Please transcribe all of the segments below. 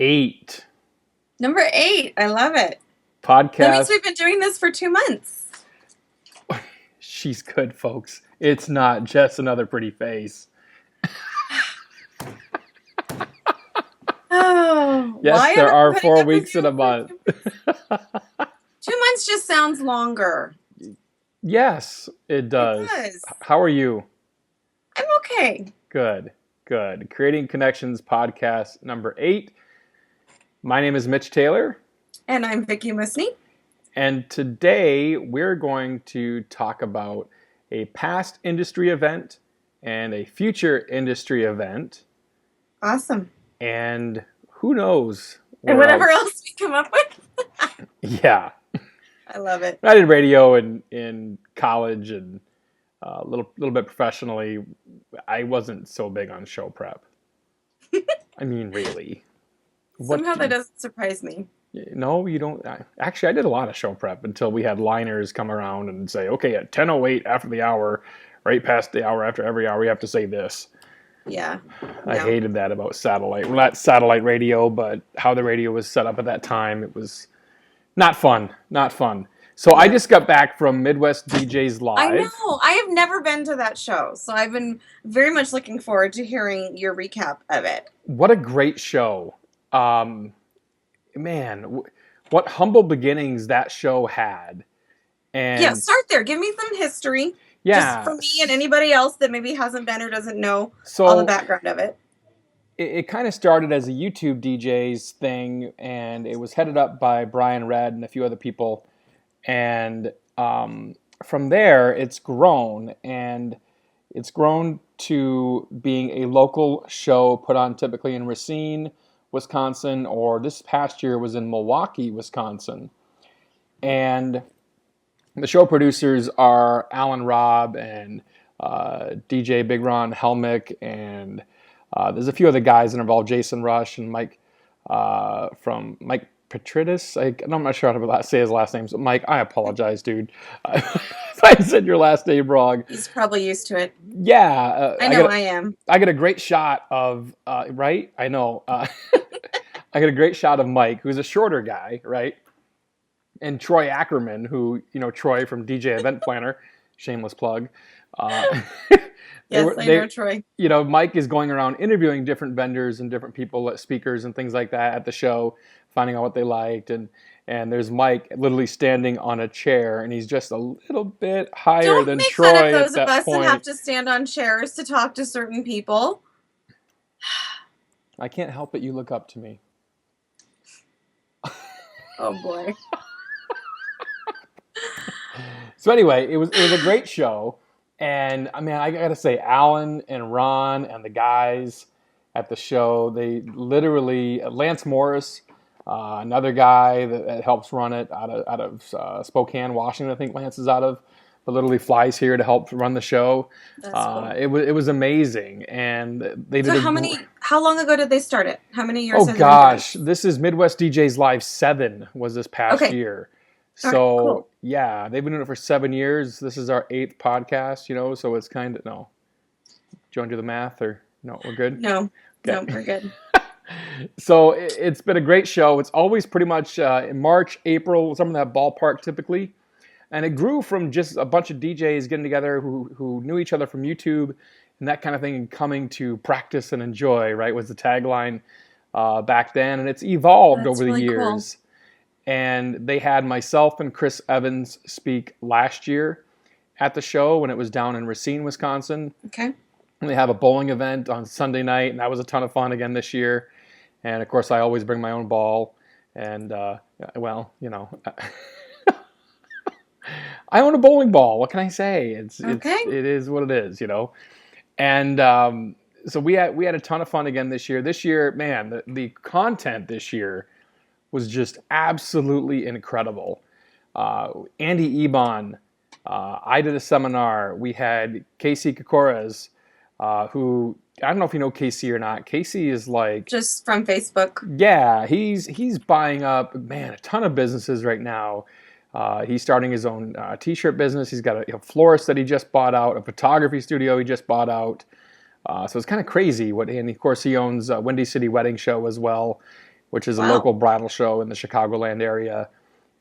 8 Number 8. I love it. podcast. That means we've been doing this for 2 months. She's good, folks. It's not just another pretty face. Oh, yes, there are 4 weeks in a month. 2 months just sounds longer. Yes, it does. It does. How are you? I'm okay. Good. Creating Connections podcast number 8. My name is Mitch Taylor. And I'm Vicki Musney. And today we're going to talk about a past industry event and a future industry event. Awesome. And who knows? And whatever else we come up with. Yeah. I love it. I did radio in college and a little bit professionally. I wasn't so big on show prep. I mean, really. Somehow that doesn't surprise me. No, you don't. Actually, I did a lot of show prep until we had liners come around and say, okay, at 10:08 after the hour, right past the hour after every hour, we have to say this. Yeah. I hated that about satellite. Well, not satellite radio, but how the radio was set up at that time. It was not fun. So I just got back from Midwest DJs Live. I know. I have never been to that show, so I've been very much looking forward to hearing your recap of it. What a great show. Man, what humble beginnings that show had. And yeah, start there. Give me some history. Yeah. Just for me and anybody else that maybe hasn't been or doesn't know all the background of it. It kind of started as a YouTube DJs thing, and it was headed up by Brian Red and a few other people. And from there, it's grown, and it's grown to being a local show put on typically in Racine, Wisconsin, or this past year was in Milwaukee, Wisconsin. And the show producers are Alan Robb and DJ Big Ron Helmick, and there's a few other guys that are involved, Jason Rush and Mike from Mike Petridis. I'm not sure how to say his last name. So Mike, I apologize, dude. If I said your last name wrong. He's probably used to it. Yeah. I am. I get a great shot of, right? I know. I get a great shot of Mike, who's a shorter guy, right? And Troy Ackerman, who, Troy from DJ Event Planner, shameless plug. Yes, I know Troy. Mike is going around interviewing different vendors and different people, speakers and things like that at the show, finding out what they liked. And there's Mike literally standing on a chair, and he's just a little bit higher than Troy at that point. Don't make fun of those of us that have to stand on chairs to talk to certain people. I can't help it. You look up to me. Oh, boy. So anyway, it was a great show. And I mean, I gotta say, Alan and Ron and the guys at the show, they literally, Lance Morris, another guy that helps run it out of Spokane, Washington, I think Lance is out of, but literally flies here to help run the show. That's cool. It was amazing, and they did. So how long ago did they start it? How many years? Oh gosh, this is Midwest DJs Live 7 was this past year. So, cool. Yeah, they've been doing it for 7 years. This is our 8th podcast, so it's kind of, no. Do you want to do the math, or no, we're good? No, okay. No, we're good. So it's been a great show. It's always pretty much in March, April, something in that ballpark typically. And it grew from just a bunch of DJs getting together who knew each other from YouTube and that kind of thing, and coming to practice and enjoy, right, was the tagline back then. And it's evolved over the years. Cool. And they had myself and Chris Evans speak last year at the show when it was down in Racine, Wisconsin. Okay. And they have a bowling event on Sunday night, and that was a ton of fun again this year. And, of course, I always bring my own ball. And, I own a bowling ball. What can I say? It is what it is, And so we had a ton of fun again this year. This year, man, the content this year was just absolutely incredible. Andy Ebon, I did a seminar. We had Casey Kokores, who, I don't know if you know Casey or not. Casey is like... just from Facebook. Yeah, he's buying up, man, a ton of businesses right now. He's starting his own t-shirt business. He's got a florist that he just bought out, a photography studio he just bought out. So it's kind of crazy. And of course, he owns Windy City Wedding Show as well. which is a Wow. local bridal show in the Chicagoland area.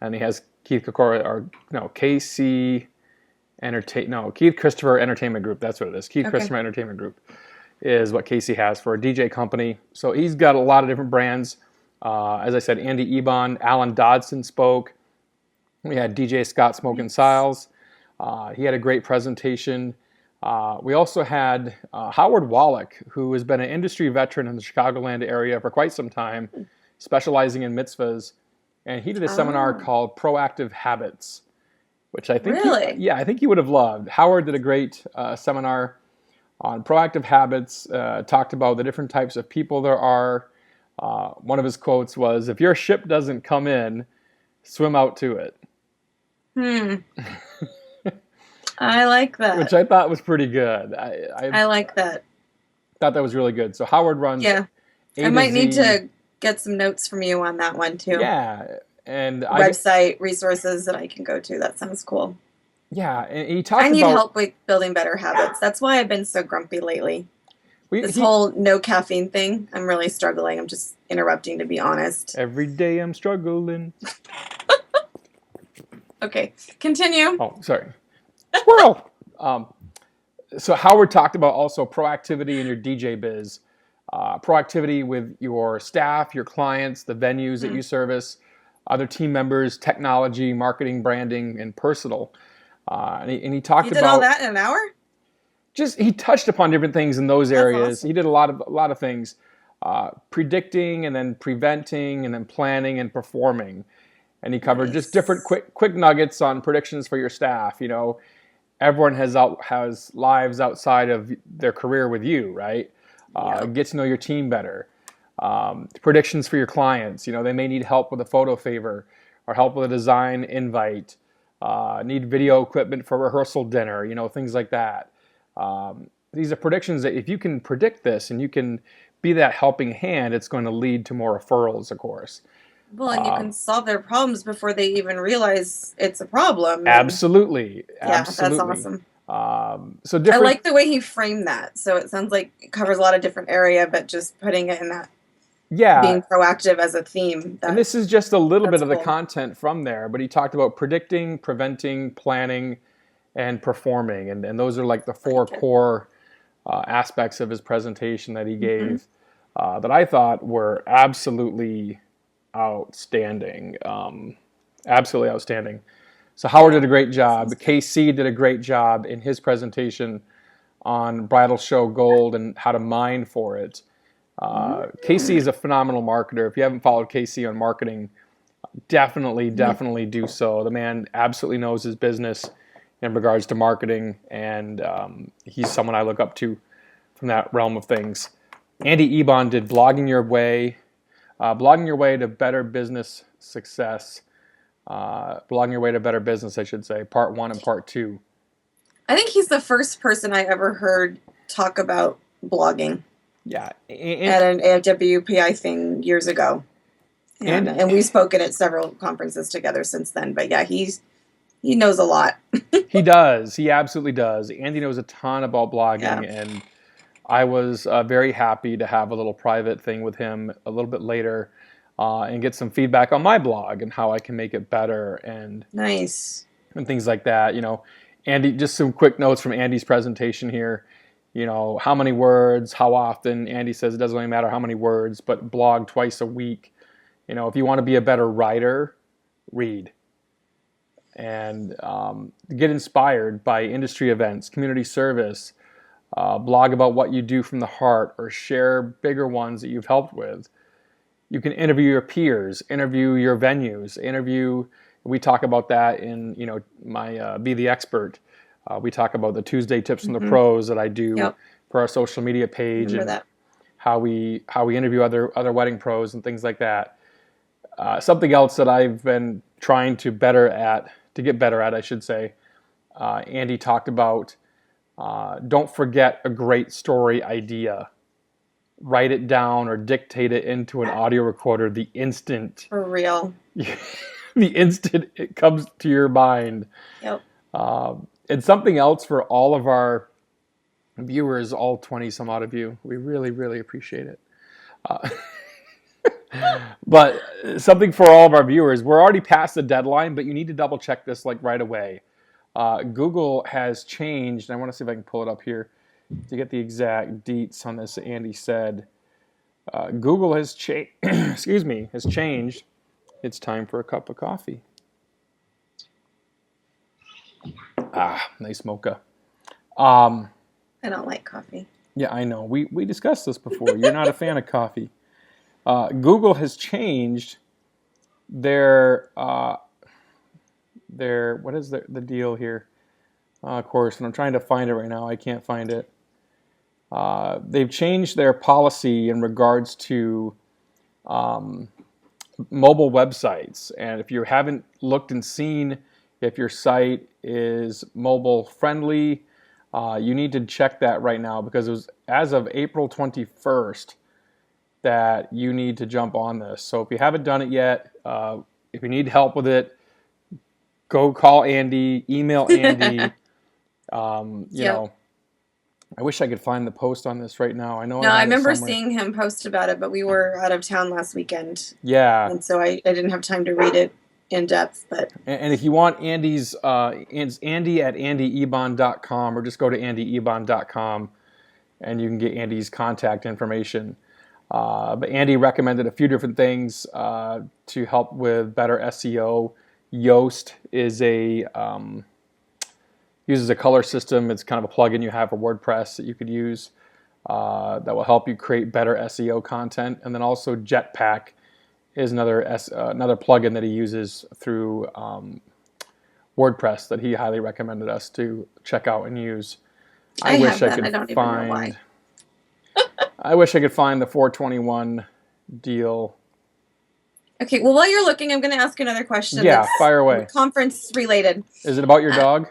And he has Keith Christopher Entertainment Group. That's what it is. Keith Okay. Christopher Entertainment Group is what Casey has for a DJ company. So he's got a lot of different brands. As I said, Andy Ebon, Alan Dodson spoke. We had DJ Scott Smokin' Siles. He had a great presentation. We also had Howard Wallach, who has been an industry veteran in the Chicagoland area for quite some time, specializing in mitzvahs. And he did a seminar called Proactive Habits, which I think, Really? I think you would have loved. Howard did a great seminar on proactive habits, talked about the different types of people there are. One of his quotes was, "If your ship doesn't come in, swim out to it." I like that. Which I thought was pretty good. I like that. Thought that was really good. So Howard runs Yeah. A I might to need Z. to get some notes from you on that one too. Yeah, and Website resources that I can go to. That sounds cool. and he talked I need about help with building better habits. That's why I've been so grumpy lately. This he- whole no caffeine thing, I'm really struggling. I'm just interrupting, to be honest. every day I'm struggling. Okay, continue. Oh, sorry. Squirrel. So Howard talked about also proactivity in your DJ biz, proactivity with your staff, your clients, the venues that you service, other team members, technology, marketing, branding, and personal. And he talked You did about all that in an hour? he touched upon different things in those areas. awesome. He did a lot of things, predicting and then preventing and then planning and performing. And he covered just Nice. different quick nuggets on predictions for your staff. Everyone has lives outside of their career with you, right? Yep. Get to know your team better. Predictions for your clients. They may need help with a photo favor or help with a design invite. Need video equipment for rehearsal dinner. Things like that. These are predictions that if you can predict this and you can be that helping hand, it's going to lead to more referrals, of course. Well, and you can solve their problems before they even realize it's a problem. And Absolutely. yeah, Absolutely. that's awesome. So I different. like the way he framed that. So it sounds like it covers a lot of different area, but just putting it in that being proactive as a theme. And this is just a little bit that's of the cool. content from there, but he talked about predicting, preventing, planning, and performing. And those are like the four Okay. core aspects of his presentation that he Mm-hmm. gave that I thought were absolutely outstanding. Absolutely outstanding. So Howard did a great job. KC did a great job in his presentation on Bridal Show Gold and how to mine for it. Casey is a phenomenal marketer. If you haven't followed Casey on marketing, definitely do so. The man absolutely knows his business in regards to marketing, and he's someone I look up to from that realm of things. Andy Ebon did blogging your way to better business success. Blogging your way to better business, I should say, part 1 and part 2. I think he's the first person I ever heard talk about blogging Yeah, at an AWPI thing years ago. And we've spoken at several conferences together since then. But yeah, he knows a lot. he does. He absolutely does. Andy knows a ton about blogging, Yeah. and I was very happy to have a little private thing with him a little bit later and get some feedback on my blog and how I can make it better and Nice. things like that. Andy, just some quick notes from Andy's presentation here. How many words, how often. Andy says it doesn't really matter how many words, but blog twice a week. If you want to be a better writer, read. And get inspired by industry events, community service, blog about what you do from the heart, or share bigger ones that you've helped with. You can interview your peers, interview your venues, we talk about that in my Be the Expert. We talk about the Tuesday tips from the pros that I do Yep. for our social media page, Remember and that. how we interview other wedding pros and things like that. Something else that I've been trying to get better at, I should say. Andy talked about don't forget a great story idea. Write it down or dictate it into an audio recorder the instant For real. it comes to your mind. Yep. And something else for all of our viewers, all 20 some odd of you, we really, really appreciate it. But something for all of our viewers, we're already past the deadline, but you need to double check this like right away. Google has changed. I want to see if I can pull it up here to get the exact deets on this. Andy said Google has changed. Excuse me, has changed. It's time for a cup of coffee. Nice mocha. I don't like coffee. Yeah, I know. We discussed this before. You're not a fan of coffee. Google has changed their what is the deal here? Of course, and I'm trying to find it right now. I can't find it. They've changed their policy in regards to mobile websites, and if you haven't looked and seen if your site is mobile friendly, you need to check that right now, because it was as of April 21st that you need to jump on this. So if you haven't done it yet, if you need help with it, go call Andy, email Andy. You know, I wish I could find the post on this right now. I know. No, I remember somewhere. seeing him post about it, but we were out of town last weekend. Yeah. And so I didn't have time to read it in depth. But and if you want Andy's, it's Andy at andyebon.com, or just go to andyebon.com and you can get Andy's contact information. But Andy recommended a few different things to help with better SEO. Yoast is uses a color system. It's kind of a plugin you have for WordPress that you could use that will help you create better SEO content. And then also Jetpack is another plugin that he uses through WordPress that he highly recommended us to check out and use. I wish I could find. I wish I could find the 421 deal. Okay, well, while you're looking, I'm going to ask another question. Yeah, fire away. Conference related. Is it about your dog?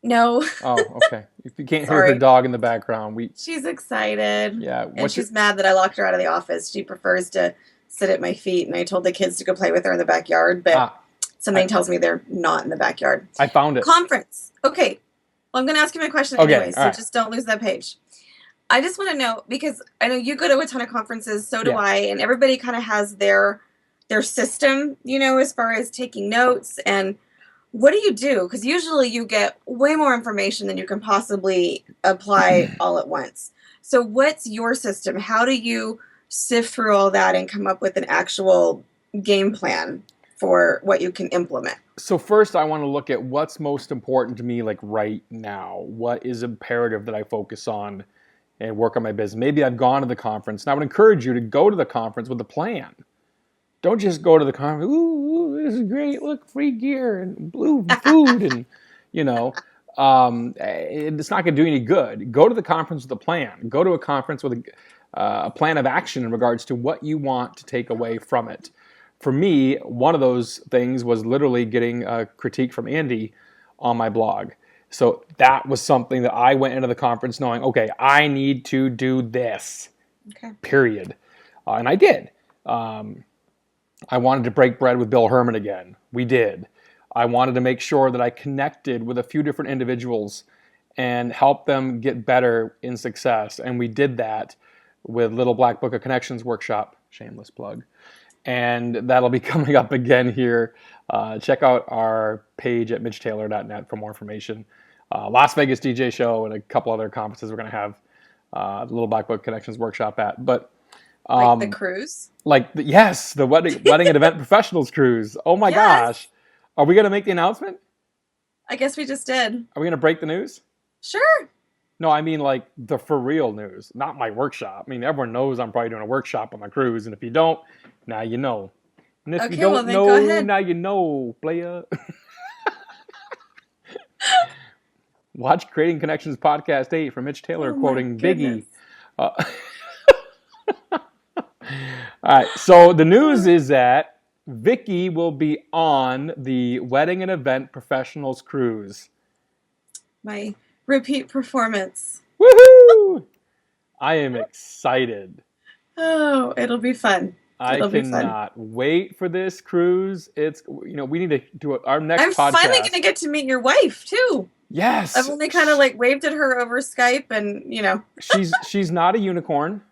No. Oh, okay. If you can't hear the dog in the background, she's excited. Yeah. And she's mad that I locked her out of the office. She prefers to sit at my feet, and I told the kids to go play with her in the backyard, but something tells me they're not in the backyard. I found it. Conference. Okay. Well, I'm going to ask you my question anyway, so just don't lose that page. I just want to know, because I know you go to a ton of conferences, so do I, and everybody kind of has their system, you know, as far as taking notes. And what do you do? Because usually you get way more information than you can possibly apply all at once. So what's your system? How do you sift through all that and come up with an actual game plan for what you can implement? So first, I want to look at what's most important to me, like right now. What is imperative that I focus on and work on my business? Maybe I've gone to the conference, and I would encourage you to go to the conference with a plan. Don't just go to the conference, ooh, this is great, look, free gear and blue food, and, you know, it's not going to do any good. Go to the conference with a plan. Go to a conference with a plan of action in regards to what you want to take away from it. For me, one of those things was literally getting a critique from Andy on my blog. So that was something that I went into the conference knowing, okay, I need to do this, period. And I did. I wanted to break bread with Bill Herman again. We did. I wanted to make sure that I connected with a few different individuals and help them get better in success. And we did that with Little Black Book of Connections workshop, shameless plug. And that'll be coming up again here. Check out our page at mitchtaylor.net for more information. Las Vegas DJ show and a couple other conferences we're going to have the Little Black Book Connections workshop at. But like the cruise? Yes, the wedding and event professionals cruise. Oh my gosh. Are we going to make the announcement? I guess we just did. Are we going to break the news? Sure. No, I mean like the for real news, not my workshop. I mean, everyone knows I'm probably doing a workshop on the cruise, and if you don't, now you know. And if you don't know, now you know, playa. Watch Creating Connections Podcast 8 from Mitch Taylor quoting Biggie. All right, so the news is that Vicky will be on the Wedding and Event Professionals Cruise. My repeat performance. Woohoo! I am excited. Oh, it'll be fun. I cannot wait for this cruise. It's, you know, we need to do our next podcast. I'm finally going to get to meet your wife too. Yes. I've only kind of like waved at her over Skype, and you know. She's not a unicorn.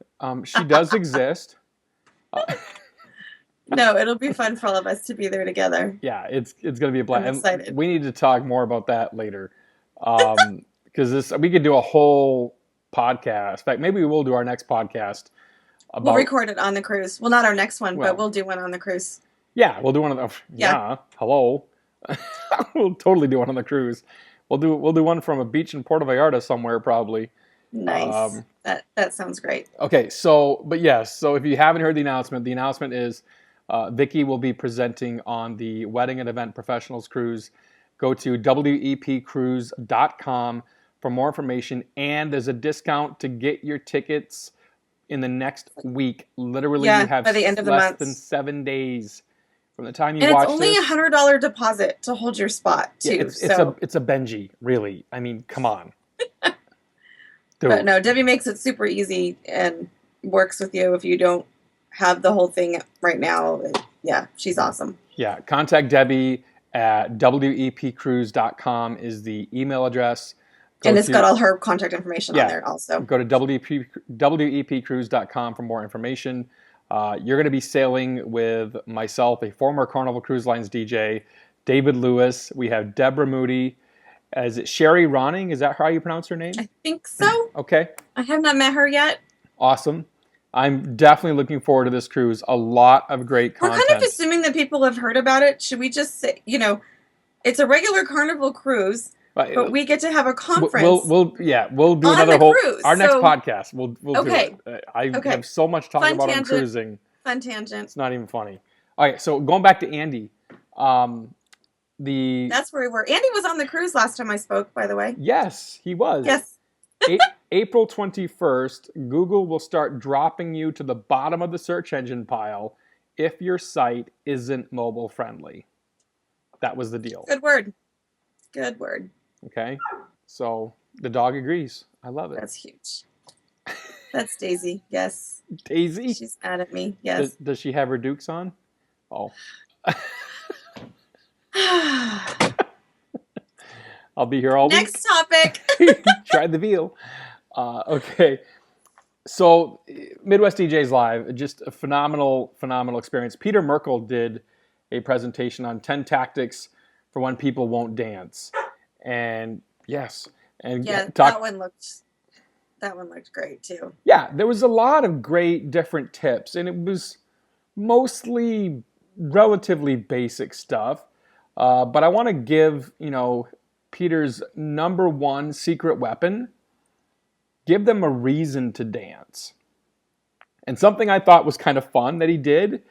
She does exist. No, it'll be fun for all of us to be there together. Yeah, it's gonna be a blast. I'm excited. And we need to talk more about that later, because we could do a whole podcast. In fact, maybe we will do our next podcast. We'll record it on the cruise. Well, not our next one, but we'll do one on the cruise. Yeah, we'll do one on the. Yeah, hello. We'll totally do one on the cruise. We'll do one from a beach in Puerto Vallarta somewhere, probably. Nice. That sounds great. Okay, so if you haven't heard the announcement is Vicki will be presenting on the Wedding and Event Professionals Cruise. Go to wepcruise.com for more information, and there's a discount to get your tickets in the next week. Literally, you have by the end of the less month. than 7 days from the time you watch this. And it's only $100 deposit to hold your spot, too. Yeah, it's a Benji, really. I mean, come on. But no, Debbie makes it super easy and works with you if you don't have the whole thing right now. Yeah, she's awesome. Yeah, contact Debbie at wepcruise.com is the email address. It's got all her contact information on there also. Go to wepcruise.com for more information. You're going to be sailing with myself, a former Carnival Cruise Lines DJ, David Lewis. We have Deborah Moody. Is it Sherry Ronning? Is that how you pronounce her name? I think so. Okay. I have not met her yet. Awesome. I'm definitely looking forward to this cruise. A lot of great content. We're kind of assuming that people have heard about it. Should we just say, it's a regular Carnival cruise, but we get to have a conference. We'll do another whole cruise. Our next podcast. We'll okay. do it. I have so much to talk about on cruising. Fun tangent. It's not even funny. All right, so going back to Andy. That's where we were. Andy was on the cruise last time I spoke, by the way. Yes, he was. Yes. April 21st, Google will start dropping you to the bottom of the search engine pile if your site isn't mobile friendly. That was the deal. Good word. Good word. Okay. So the dog agrees. I love it. That's huge. That's Daisy. Yes. Daisy? She's mad at me. Yes. Does she have her Dukes on? Oh. I'll be here all week. Next topic. Try the veal. Okay. So Midwest DJs Live, just a phenomenal experience. Peter Merkel did a presentation on 10 tactics for when people won't dance. And yes. And that one looked great too. Yeah, there was a lot of great different tips, and it was mostly relatively basic stuff. But I want to give, Peter's number one secret weapon. Give them a reason to dance. And something I thought was kind of fun that he did,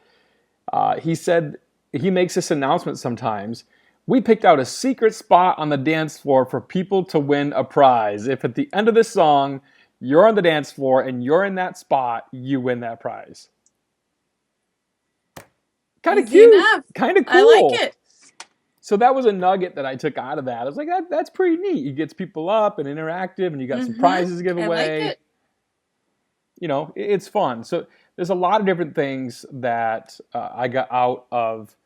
he said, he makes this announcement sometimes. We picked out a secret spot on the dance floor for people to win a prize. If at the end of the song, you're on the dance floor and you're in that spot, you win that prize. Kind of cute. Kind of cool. I like it. So that was a nugget that I took out of that. I was like, that's pretty neat. He gets people up and interactive, and you got some prizes to give away. I like it. It's fun. So there's a lot of different things that I got out of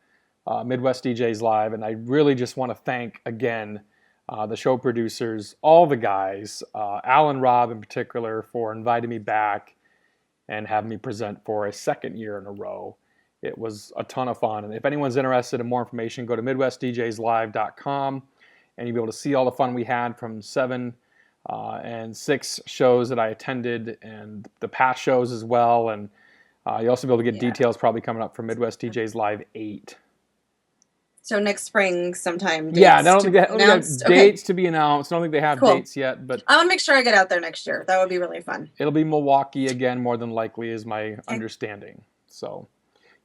Midwest DJs Live, and I really just want to thank again the show producers, all the guys, Al and Rob in particular, for inviting me back and having me present for a second year in a row. It was a ton of fun. And if anyone's interested in more information, go to MidwestDJsLive.com and you'll be able to see all the fun we had from 7 and 6 shows that I attended and the past shows as well. And you'll also be able to get details probably coming up for Midwest DJs Live 8. So next spring sometime. I don't think they have dates to be announced. I don't think they have dates yet. But I want to make sure I get out there next year. That would be really fun. It'll be Milwaukee again, more than likely, is my understanding. So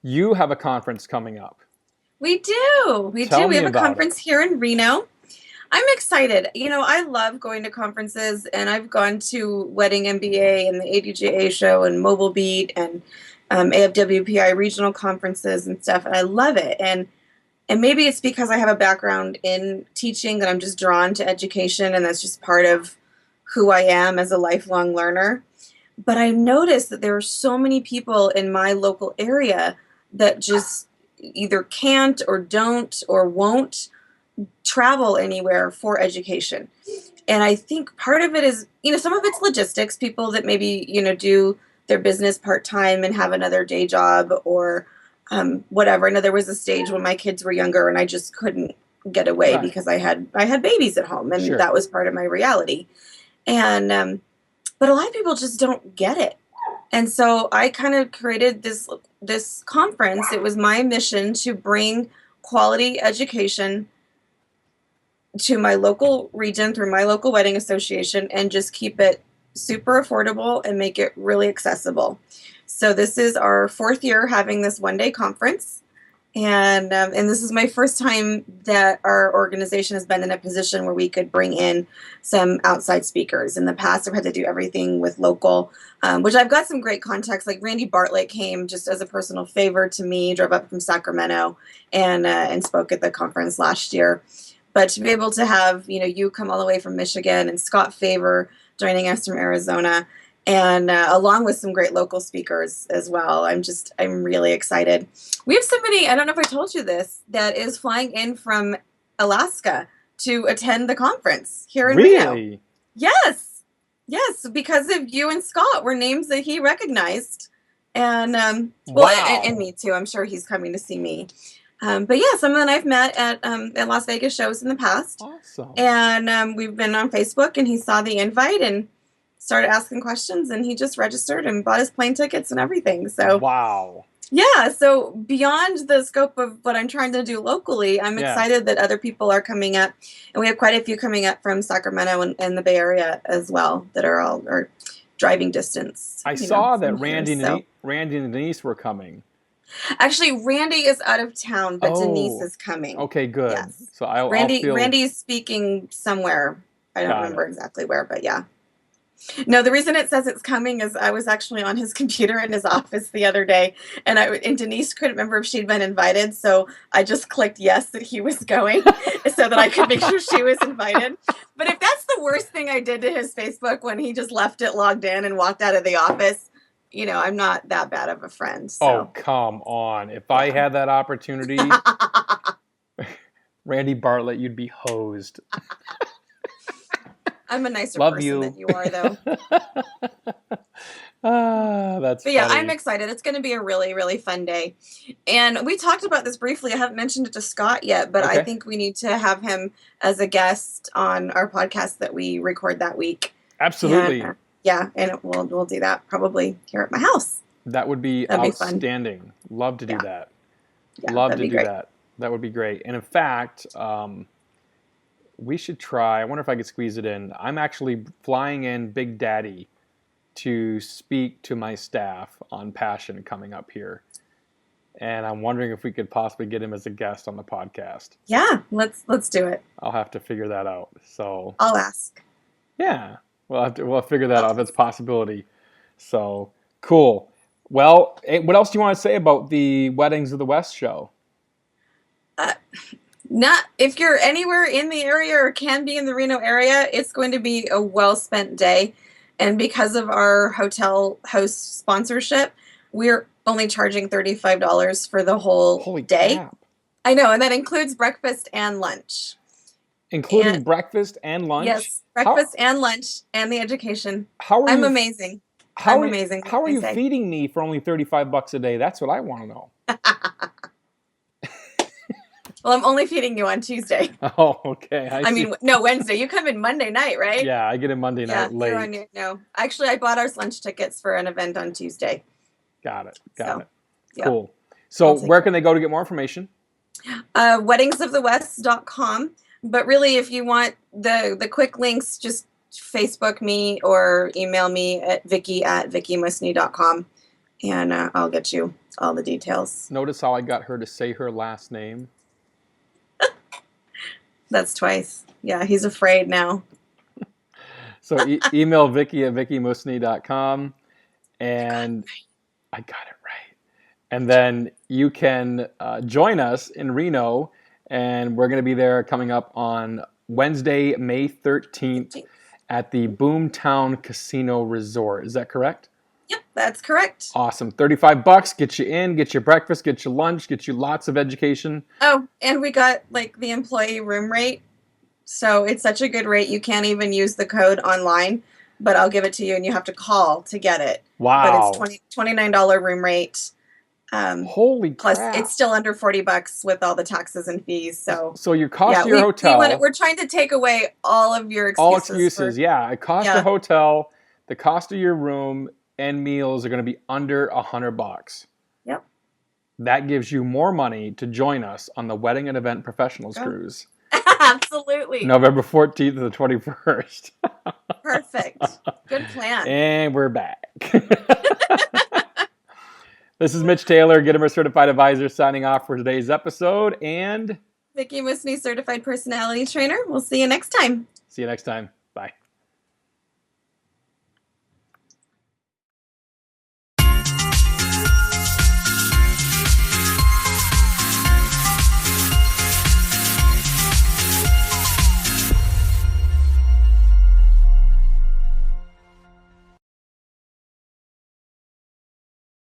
you have a conference coming up. We do. We have a conference here in Reno. I'm excited. I love going to conferences, and I've gone to Wedding MBA and the ADJA show and Mobile Beat and AFWPI regional conferences and stuff, and I love it. And maybe it's because I have a background in teaching that I'm just drawn to education, and that's just part of who I am as a lifelong learner. But I noticed that there are so many people in my local area that just either can't or don't or won't travel anywhere for education. And I think part of it is, some of it's logistics, people that maybe, do their business part-time and have another day job, or whatever. I know there was a stage when my kids were younger and I just couldn't get away because I had babies at home, and that was part of my reality. And but a lot of people just don't get it. And so I kind of created this conference. It was my mission to bring quality education to my local region through my local wedding association and just keep it super affordable and make it really accessible. So this is our 4th year having this one-day conference. And this is my first time that our organization has been in a position where we could bring in some outside speakers. In the past, I've had to do everything with local, which I've got some great contacts. Like Randy Bartlett came just as a personal favor to me, drove up from Sacramento and spoke at the conference last year. But to be able to have, you come all the way from Michigan and Scott Favor joining us from Arizona, and along with some great local speakers as well. I'm really excited. We have somebody, I don't know if I told you this, that is flying in from Alaska to attend the conference here in Reno. Yes, because of you and Scott were names that he recognized. And, and me too. I'm sure he's coming to see me. But yeah, someone I've met at Las Vegas shows in the past. Awesome. And we've been on Facebook, and he saw the invite and started asking questions, and he just registered and bought his plane tickets and everything. So wow. Yeah, so beyond the scope of what I'm trying to do locally, I'm excited that other people are coming up, and we have quite a few coming up from Sacramento and the Bay Area as well that are all driving distance. I saw that Randy and Denise were coming. Actually, Randy is out of town, but Denise is coming. Okay, good. Yes. So Randy's speaking somewhere. I don't remember exactly where, but yeah. No, the reason it says it's coming is I was actually on his computer in his office the other day, and Denise couldn't remember if she'd been invited, so I just clicked yes that he was going so that I could make sure she was invited. But if that's the worst thing I did to his Facebook when he just left it logged in and walked out of the office, I'm not that bad of a friend. So. Oh, come on. If I had that opportunity, Randy Bartlett, you'd be hosed. I'm a nicer person than you are, though. That's But yeah, funny. I'm excited. It's going to be a really, really fun day. And we talked about this briefly. I haven't mentioned it to Scott yet, but I think we need to have him as a guest on our podcast that we record that week. Absolutely. And we'll do that probably here at my house. That would be outstanding. Love to do that. Yeah, Love to do that. That would be great. And in fact, we should try. I wonder if I could squeeze it in. I'm actually flying in Big Daddy to speak to my staff on Passion coming up here. And I'm wondering if we could possibly get him as a guest on the podcast. Yeah, let's do it. I'll have to figure that out. So I'll ask. Yeah. We'll figure that out if it's a possibility. So cool. Well, what else do you want to say about the Weddings of the West show? If you're anywhere in the area or can be in the Reno area, it's going to be a well-spent day. And because of our hotel host sponsorship, we're only charging $35 for the whole day. Crap. I know, and that includes breakfast and lunch. Including breakfast and lunch? Yes, breakfast and lunch and the education. I'm amazing. I'm amazing. How are you feeding me for only $35 a day? That's what I want to know. Well, I'm only feeding you on Tuesday. Oh, okay. I mean, no, Wednesday. You come in Monday night, right? Yeah, I get in Monday night late. Actually, I bought our lunch tickets for an event on Tuesday. Got it. Yep. Cool. So where can they go to get more information? Weddingsofthewest.com. But really, if you want the quick links, just Facebook me or email me at Vicky@VickyMusney.com, and I'll get you all the details. Notice how I got her to say her last name? That's twice. Yeah, he's afraid now. So email Vicky@VickyMusney.com, and I got it right. And then you can join us in Reno, and we're going to be there coming up on Wednesday, May 13th at the Boomtown Casino Resort. Is that correct? Yep, that's correct. Awesome. $35, get you in, get your breakfast, get you lunch, get you lots of education. Oh, and we got the employee room rate. So it's such a good rate. You can't even use the code online, but I'll give it to you and you have to call to get it. Wow. But it's $29 room rate. Holy plus crap. it's still under $40 with all the taxes and fees. So your cost of your hotel. We're trying to take away all of your excuses. All excuses, yeah. It costs the hotel, the cost of your room, and meals are going to be under $100. Yep. That gives you more money to join us on the Wedding and Event Professionals Cruise. Absolutely. November 14th to the 21st. Perfect. Good plan. And we're back. This is Mitch Taylor, Gitomer Certified Advisor, signing off for today's episode. And Vicki Musney, Certified Personality Trainer. We'll see you next time. See you next time.